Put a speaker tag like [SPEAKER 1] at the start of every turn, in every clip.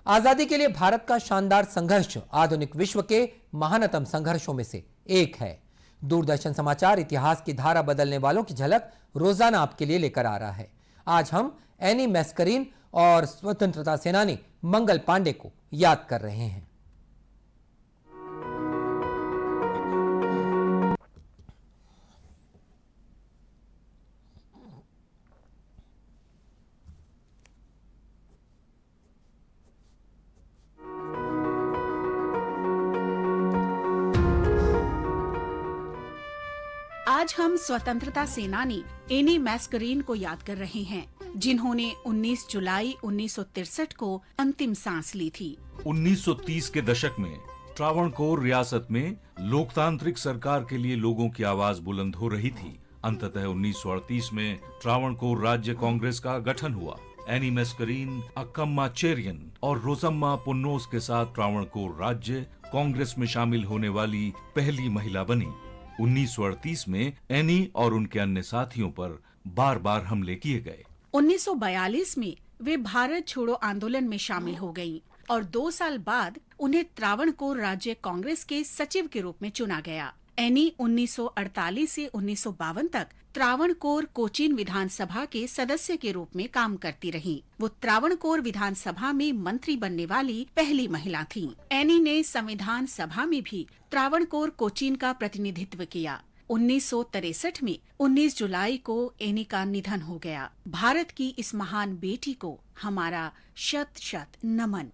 [SPEAKER 1] आजादी के लिए भारत का शानदार संघर्ष आधुनिक विश्व के महानतम संघर्षों में से एक है। दूरदर्शन समाचार इतिहास की धारा बदलने वालों की झलक रोजाना आपके लिए लेकर आ रहा है। आज हम एनी मैस्करीन और स्वतंत्रता सेनानी मंगल पांडे को याद कर रहे हैं।
[SPEAKER 2] आज हम स्वतंत्रता सेनानी एनी मैस्करीन को याद कर रहे हैं, जिन्होंने 19 जुलाई 1963 को अंतिम सांस ली थी।
[SPEAKER 3] 1930 के दशक में त्रावणकोर रियासत में लोकतांत्रिक सरकार के लिए लोगों की आवाज बुलंद हो रही थी। अंततः 1938 में त्रावणकोर राज्य कांग्रेस का गठन हुआ। एनी मैस्करीन, अक्कम्मा चेरियन और रोजम्मा पुन्नोस के साथ त्रावणकोर राज्य कांग्रेस में शामिल होने वाली पहली महिला बनी। 1938 में एनी और उनके अन्य साथियों पर बार बार हमले किए गए।
[SPEAKER 2] 1942 में वे भारत छोड़ो आंदोलन में शामिल हो गयीं और 2 साल बाद उन्हें त्रावणकोर राज्य कांग्रेस के सचिव के रूप में चुना गया। एनी 1948 से 1952 तक त्रावणकोर कोचीन विधानसभा के सदस्य के रूप में काम करती रहीं। वो त्रावणकोर विधानसभा में मंत्री बनने वाली पहली महिला थीं। एनी ने संविधान सभा में भी त्रावणकोर कोचीन का प्रतिनिधित्व किया। 1963 में 19 जुलाई को एनी का निधन हो गया। भारत की इस महान बेटी को हमारा शत शत नमन।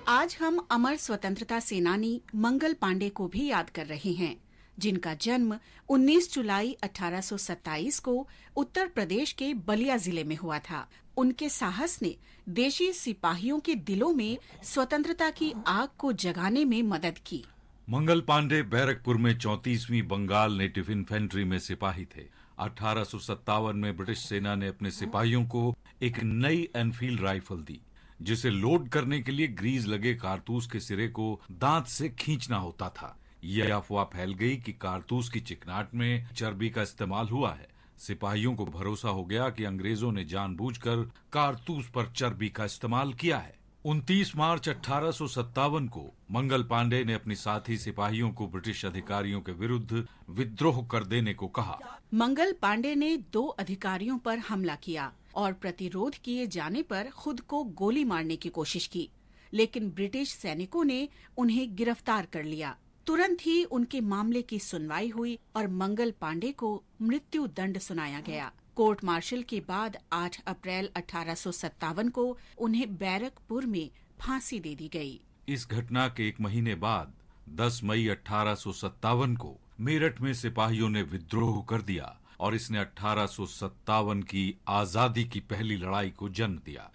[SPEAKER 2] आज हम अमर स्वतंत्रता सेनानी मंगल पांडे को भी याद कर रहे हैं, जिनका जन्म 19 जुलाई 1827 को उत्तर प्रदेश के बलिया जिले में हुआ था। उनके साहस ने देशी सिपाहियों के दिलों में स्वतंत्रता की आग को जगाने में मदद की।
[SPEAKER 3] मंगल पांडे बैरकपुर में 34वीं बंगाल नेटिव इन्फेंट्री में सिपाही थे। 1857 में ब्रिटिश सेना ने अपने सिपाहियों को एक नई एनफील्ड राइफल दी, जिसे लोड करने के लिए ग्रीज लगे कारतूस के सिरे को दांत से खींचना होता था। यह अफवाह फैल गई कि कारतूस की चिकनाहट में चर्बी का इस्तेमाल हुआ है। सिपाहियों को भरोसा हो गया कि अंग्रेजों ने जानबूझकर कारतूस पर चर्बी का इस्तेमाल किया है। 29 मार्च 1857 को मंगल पांडे ने अपनी साथी सिपाहियों को ब्रिटिश अधिकारियों के विरुद्ध विद्रोह कर देने को कहा।
[SPEAKER 2] मंगल पांडे ने 2 अधिकारियों पर हमला किया और प्रतिरोध किए जाने पर खुद को गोली मारने की कोशिश की, लेकिन ब्रिटिश सैनिकों ने उन्हें गिरफ्तार कर लिया। तुरंत ही उनके मामले की सुनवाई हुई और मंगल पांडे को मृत्यु दंड सुनाया गया। कोर्ट मार्शल के बाद 8 अप्रैल 1857 को उन्हें बैरकपुर में फांसी दे दी गई।
[SPEAKER 3] इस घटना के 1 महीने बाद 10 मई 1857 को मेरठ में सिपाहियों ने विद्रोह कर दिया और इसने 1857 की आजादी की पहली लड़ाई को जन्म दिया।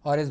[SPEAKER 1] और इस